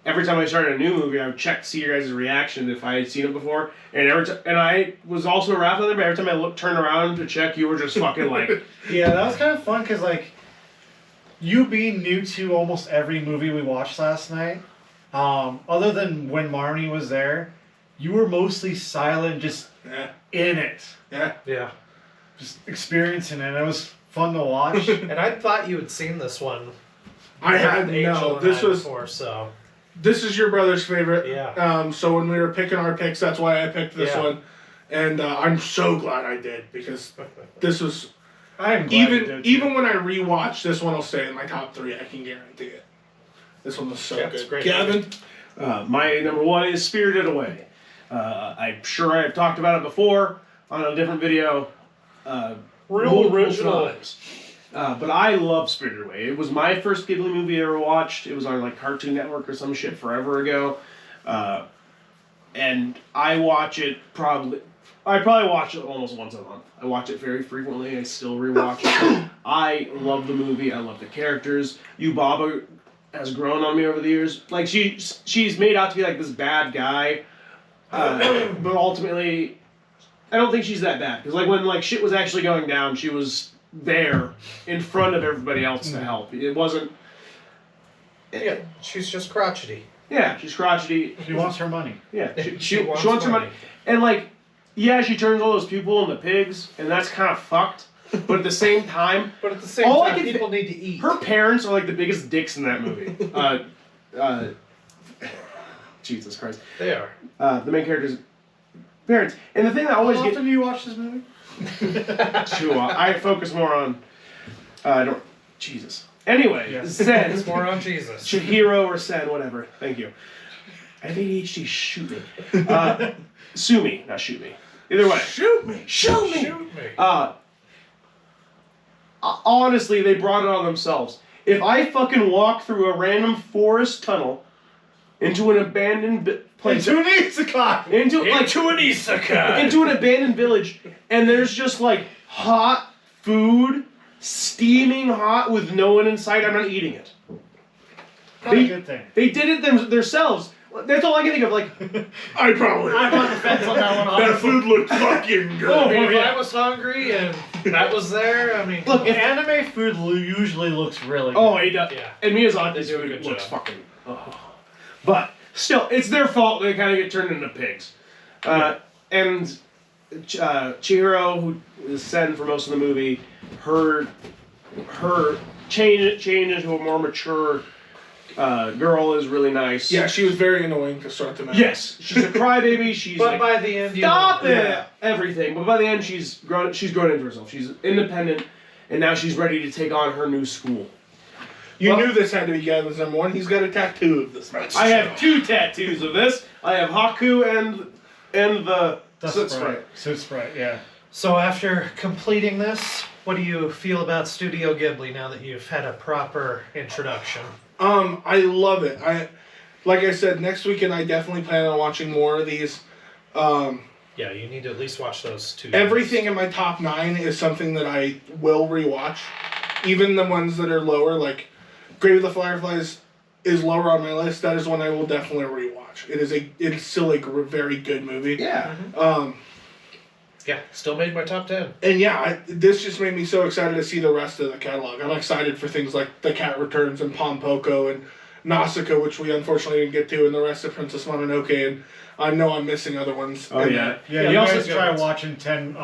Every time I started a new movie, I would check to see your guys' reaction if I had seen it before. And and I was also around there, but every time I turned around to check, you were just fucking like. Yeah, that was kind of fun because like you being new to almost every movie we watched last night, other than when Marnie was there, you were mostly silent, just in it, Yeah. just experiencing it. It was fun to watch. And I thought you had seen this one. I had Angel no. and This I was. before, so This is your brother's favorite. Yeah. So when we were picking our picks, that's why I picked this Yeah. one, and I'm so glad I did because this was I'm glad you did, too. even when I rewatch this one will stay in my top 3. I can guarantee it. This one was so Yeah, it's good. great. Gavin, My number one is Spirited Away. I'm sure I've talked about it before on a different video. Multiple original. times. But I love Spirited Away. It was my first Ghibli movie I ever watched. It was on like Cartoon Network or some shit forever ago. And I watch it I probably watch it almost once a month. I watch it very frequently. I still rewatch it. I love the movie. I love the characters. Yubaba has grown on me over the years. Like she's made out to be like this bad guy, but ultimately, I don't think she's that bad. Because like when like shit was actually going down, she was there in front of everybody else to help. It wasn't. Yeah, she's just crotchety. Yeah, she's crotchety. She wants her money. Yeah, She she wants wants her money. money. And like, yeah, she turns all those people into pigs, and that's kind of fucked. But at the same time, But at the same All I time, can people need to eat. her parents are like the biggest dicks in that movie. Jesus Christ. They are. The main character's parents. And the thing that always How gets often do you watch this movie? too I focus more on Jesus. Anyway, Yeah. Sen, It's more on Jesus. Chihiro or Sen, whatever. Thank you. I have ADHD. Shoot me. Sue me, not shoot me. Either way. shoot me. Shoot me. Shoot me. Honestly, they brought it on themselves. If I fucking walk through a random forest tunnel into an abandoned place. Into an isekai! Into an isekai! Into an abandoned village, and there's just like hot food, steaming hot with no one in sight. I'm not eating it. Not a good thing. They did it themselves. That's all I can think of. Like, I probably. I'm on the fence on that one. That honestly. food looked fucking good. I mean, if yeah. I was hungry and that was there, I mean... Look, anime food usually looks really good. oh, he does. Yeah. And Miyazaki's They do a food good looks job. fucking. Oh. But still, it's their fault. They kind of get turned into pigs. And Chihiro, who is Sen for most of the movie, her change into a more mature girl is really nice. Yeah, she was very annoying to start the match. Yes, she's a crybaby. She's But like, by the end, you stop know, it, everything. But by the end, she's grown into herself. She's independent, and now she's ready to take on her new school. You knew this had to be Gavin's number one. He's got a tattoo of this match. I have 2 tattoos of this. I have Haku and the Soot Sprite. Soot Sprite, yeah. So after completing this, what do you feel about Studio Ghibli now that you've had a proper introduction? I love it. Like I said, next weekend I definitely plan on watching more of these. Yeah, you need to at least watch those 2. Everything in my top 9 is something that I will rewatch. Even the ones that are lower, like Grave of the Fireflies is lower on my list. That is one I will definitely rewatch. It is still a very good movie. Yeah. Yeah, still made my top 10. And yeah, this just made me so excited to see the rest of the catalog. I'm excited for things like The Cat Returns and Pompoko and Nausicaa, which we unfortunately didn't get to, and the rest of Princess Mononoke, and I know I'm missing other ones. Oh, yeah. Yeah, you you also guys try watching 10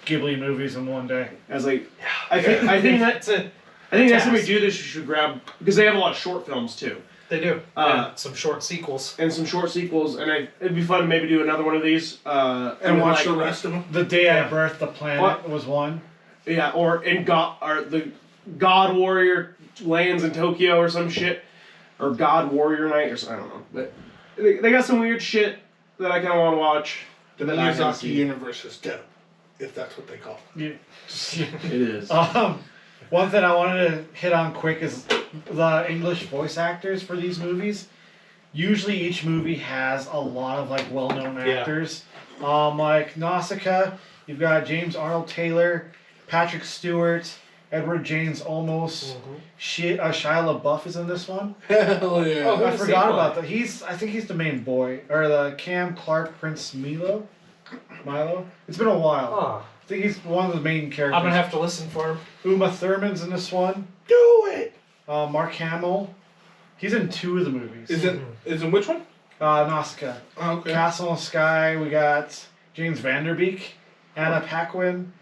Ghibli movies in one day. As like, I think That's it. I think next time we task. do this, you should grab, because they have a lot of short films too, They do. Uh, And some short sequels. and some short sequels, and it'd be fun to maybe do another one of these. And watch the rest of them. The Day I Birthed the Planet What? was one. Yeah, or the God Warrior lands in Tokyo or some shit, or God Warrior Night or something. I don't know, but they got some weird shit that I kind of want to watch. The that I haven't Miyazaki seen. universe is dope, if that's what they call it. Yeah. It is. One thing I wanted to hit on quick is the English voice actors for these movies. Usually each movie has a lot of like well-known actors. Like Nausicaa, you've got James Arnold Taylor, Patrick Stewart, Edward James Olmos. Shia LaBeouf is in this one. Hell yeah. Oh, I does he forgot play? about that. I think he's the main boy, or the Cam Clark Prince Milo. It's been a while. Oh, I think he's one of the main characters. I'm going to have to listen for him. Uma Thurman's in this one. Do it! Mark Hamill. He's in 2 of the movies. Is it which one? Nausicaa. Oh, okay. Castle in the Sky. We got James Vanderbeek, Anna Paquin,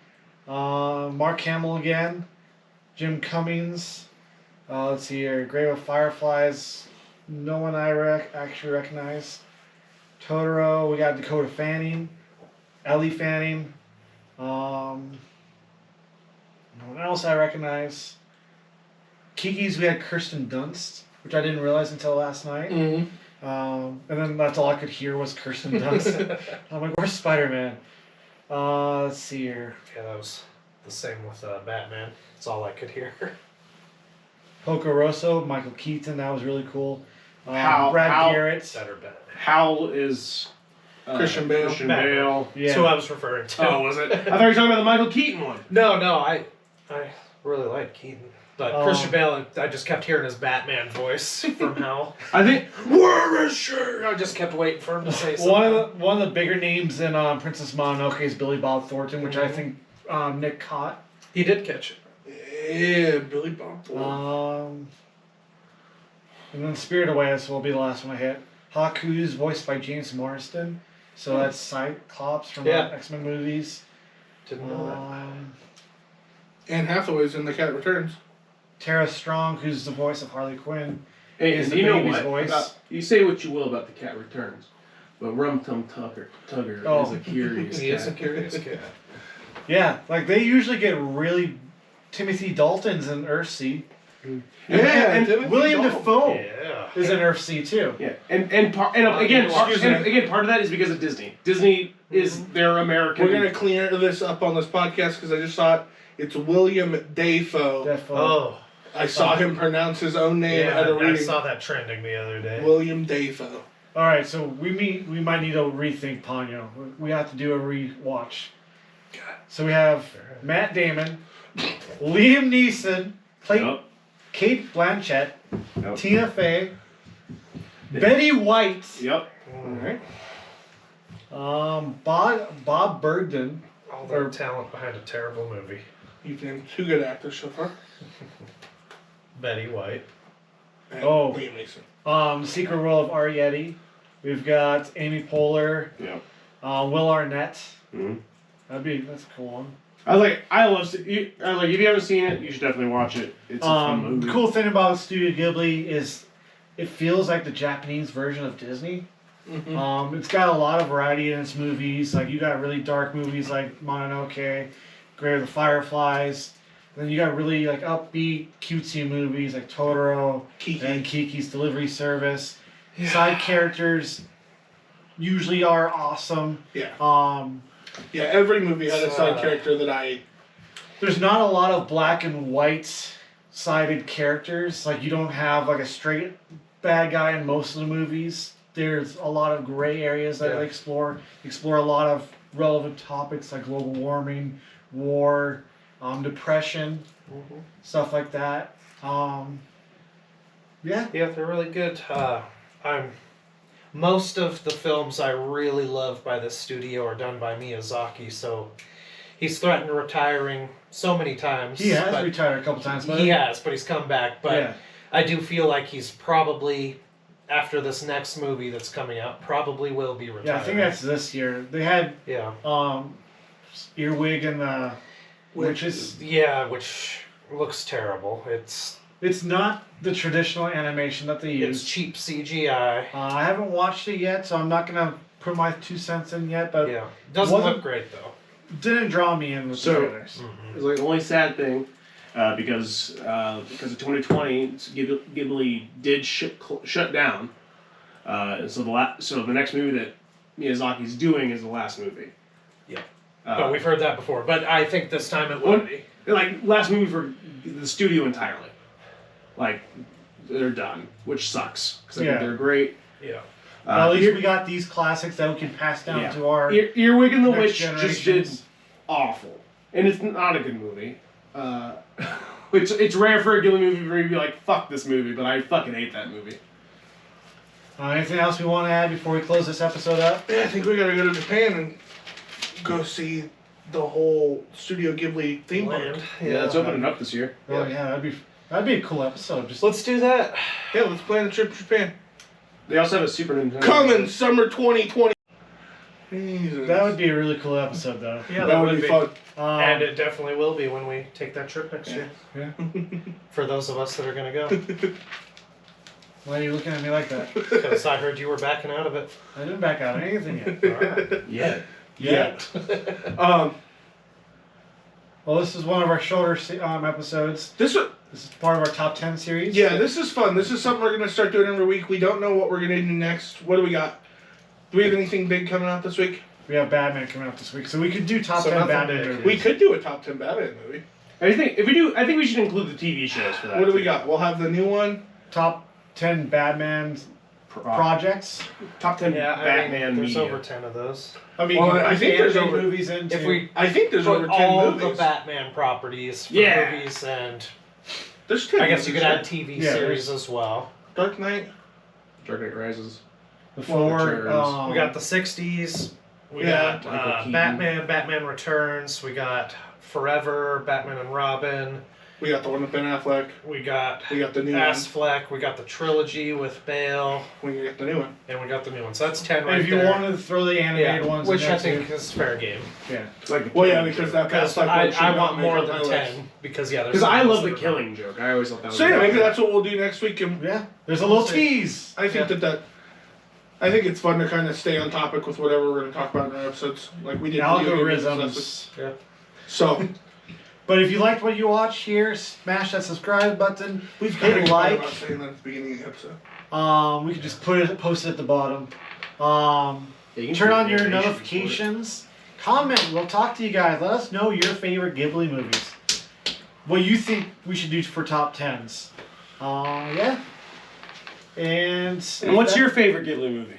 Mark Hamill again, Jim Cummings. Let's see here. Grave of Fireflies. No one I actually recognize. Totoro. We got Dakota Fanning, Ellie Fanning. No one else I recognize. Kiki's, we had Kirsten Dunst, which I didn't realize until last night. Mm-hmm. And then that's all I could hear was Kirsten Dunst. I'm like, where's Spider-Man? Let's see here. Yeah, that was the same with Batman. That's all I could hear. Porco Rosa, Michael Keaton, that was really cool. Howl- Brad Howl- Garrett. Better Batman. Howl is Christian Bale. Christian Batman. Bale. Yeah. That's who I was referring to. Oh, was it? I thought you were talking about the Michael Keaton one. No, I really like Keaton. But Christian Bale, I just kept hearing his Batman voice from Howl. I think. Where is she? I just kept waiting for him to say something. One of the bigger names in Princess Mononoke is Billy Bob Thornton, which I think Nick caught. He did catch it. Yeah, Billy Bob Thornton. And then Spirit Away, this will be the last one I hit. Haku's voiced by James Marsden. So that's Cyclops from the X-Men movies. Didn't know that. Anne Hathaway's in The Cat Returns. Tara Strong, who's the voice of Harley Quinn. Hey, is and the you know baby's what? voice. You say what you will about the Cat Returns, but Rum Tum Tugger is a curious He cat. is a curious cat. Yeah, like they usually get really Timothy Dalton's in Earthsea. And Timothy William Dalton. Dafoe Yeah. is in Earthsea too. Yeah, and part of that is because of Disney. Disney is their American. We're going to clear this up on this podcast because I just saw it. It's William Dafoe. Dafoe. Oh. I saw him pronounce his own name Yeah, at a I reading. saw that trending the other day. William Dafoe. All right, so we might need to rethink Ponyo. We have to do a rewatch. So we have Matt Damon, Liam Neeson, Yep. Kate Blanchett, Yep. Tina Fey, Betty White, Yep. Alright. Bob Bergden, All the talent behind a terrible movie. You've named 2 good actors so far. Betty White. And Oh. Liam Neeson. Secret World of Arietti. We've got Amy Poehler, Yep. Will Arnett. Mm-hmm. That's a cool one. I was like, if you haven't seen it, you should definitely watch it. It's a fun movie. The cool thing about Studio Ghibli is it feels like the Japanese version of Disney. Mm-hmm. It's got a lot of variety in its movies. Like you got really dark movies like Mononoke, Grave of the Fireflies. Then you got really like upbeat, cutesy movies like Totoro Kiki. and Kiki's Delivery Service. Side characters usually are awesome. Yeah. Um, Yeah, every movie had a side character that I... There's not a lot of black and white sided characters. Like you don't have like a straight bad guy in most of the movies. There's a lot of gray areas that they explore. Explore a lot of relevant topics like global warming, war, depression, stuff like that. Yeah, they're really good. Most of the films I really love by this studio are done by Miyazaki, so he's threatened retiring so many times. he has retired a couple times, but He has, but he's come back. But yeah. I do feel like he's probably, after this next movie that's coming out, probably will be retired. Yeah, I think that's this year. They had Earwig and the Witches. Yeah, which looks terrible. It's not the traditional animation that they use. It's cheap CGI. I haven't watched it yet, so I'm not gonna put my 2 cents in yet. But Yeah, doesn't look great though. Didn't draw me in with the trailers. It's like the only sad thing, because of 2020, Ghibli did shut down. So the next movie that Miyazaki's doing is the last movie. Yeah, but we've heard that before. But I think this time it will be. Like last movie for the studio entirely. Like they're done, which sucks because I think they're great. Yeah. At least we got these classics that we can pass down to our Earwig and the next Witch just did generations. awful, and it's not a good movie. It's rare for a Ghibli movie where you'd be like, "Fuck this movie," but I fucking hate that movie. Anything else we want to add before we close this episode up? Yeah, I think we gotta go to Japan and go see the whole Studio Ghibli theme park. Land. Yeah, it's opening up this year. Oh yeah, that'd be a cool episode. Just Let's do that. Yeah, let's plan a trip to Japan. They also have a Super Nintendo. Coming summer 2020. Jesus. that would be a really cool episode, though. Yeah, that would be fun. And it definitely will be when we take that trip next year. Yeah. For those of us that are going to go. Why are you looking at me like that? Because I heard you were backing out of it. I didn't back out of anything yet. Yeah. Yeah. Well, this is one of our shorter episodes. This is part of our top 10 series. Yeah, this is fun. This is something we're gonna start doing every week. We don't know what we're gonna do next. What do we got? Do we have anything big coming out this week? We have Batman coming out this week, so we could do top 10 nothing Batman big. movies. We could do a top 10 Batman movie. I think we should include the TV shows for that. What do we got? We'll have the new one. Top 10 Batman projects. Top 10 Batman there's media. over 10 of those. I mean, Well, I think there's animate over movies into. If we I think there's put over 10 all movies. the Batman properties for Yeah. movies, and There's 10 I guess you movies, could right? add TV Yeah, series as well. Dark Knight. Dark Knight Rises. the four. Returns. We got the 60s. We Yeah. got Michael Keaton. Batman Returns. We got Forever, Batman and Robin. We got the one with Ben Affleck. We got We got the new Affleck. We got the trilogy with Bale, one. We got the new one. and we got the new one. So that's 10 And right if you there. wanted to throw the animated ones which in there I think too. is fair game. Yeah. It's like the Well, yeah, Killing because Joke. that Because I want more than 10. Because, yeah, there's Because I some love that the are- Killing Joke. I always thought that was. So yeah, maybe good. that's what we'll do next week. And Yeah. There's a little tease. I think I think it's fun to kind of stay on topic with whatever we're going to talk about in our episodes, like we did. video games and stuff. Algorithms. Yeah. So But if you liked what you watched here, smash that subscribe button. we've Hit kind of like. about saying that at the beginning of the episode. We could just post it at the bottom. Yeah, you can Turn do on your animation notifications. Comment. We'll talk to you guys. Let us know your favorite Ghibli movies. what you think we should do for top 10s. Yeah. And what's your favorite Ghibli movie?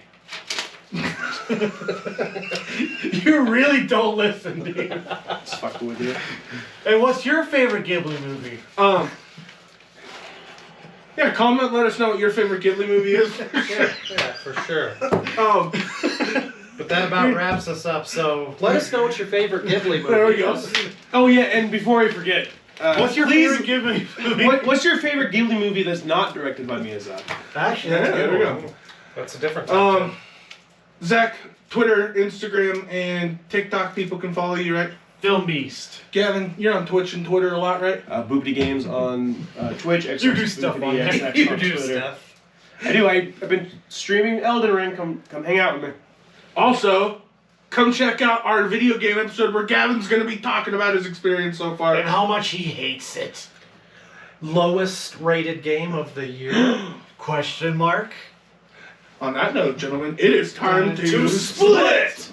You really don't listen, dude. Just fucking with you. And what's your favorite Ghibli movie? Yeah, comment, let us know what your favorite Ghibli movie is. Yeah, for sure. But that about wraps us up, so... Let us know what your favorite Ghibli movie There we go. is. Oh yeah, and before I forget, what's your favorite Ghibli movie? what's your favorite Ghibli movie that's not directed by Miyazaki? Actually, Yeah, that's a there good we one. go. That's a different topic. Zach, Twitter, Instagram, and TikTok people can follow you, right? Film Beast. Gavin, you're on Twitch and Twitter a lot, right? Boopity Games on Twitch. Xbox You do stuff on there. Xbox You on do Twitter. Stuff. Anyway, I've been streaming Elden Ring. Come hang out with me. Also, come check out our video game episode where Gavin's going to be talking about his experience so far. And how much he hates it. Lowest rated game of the year? Question mark. On that note, gentlemen, it is time To to split!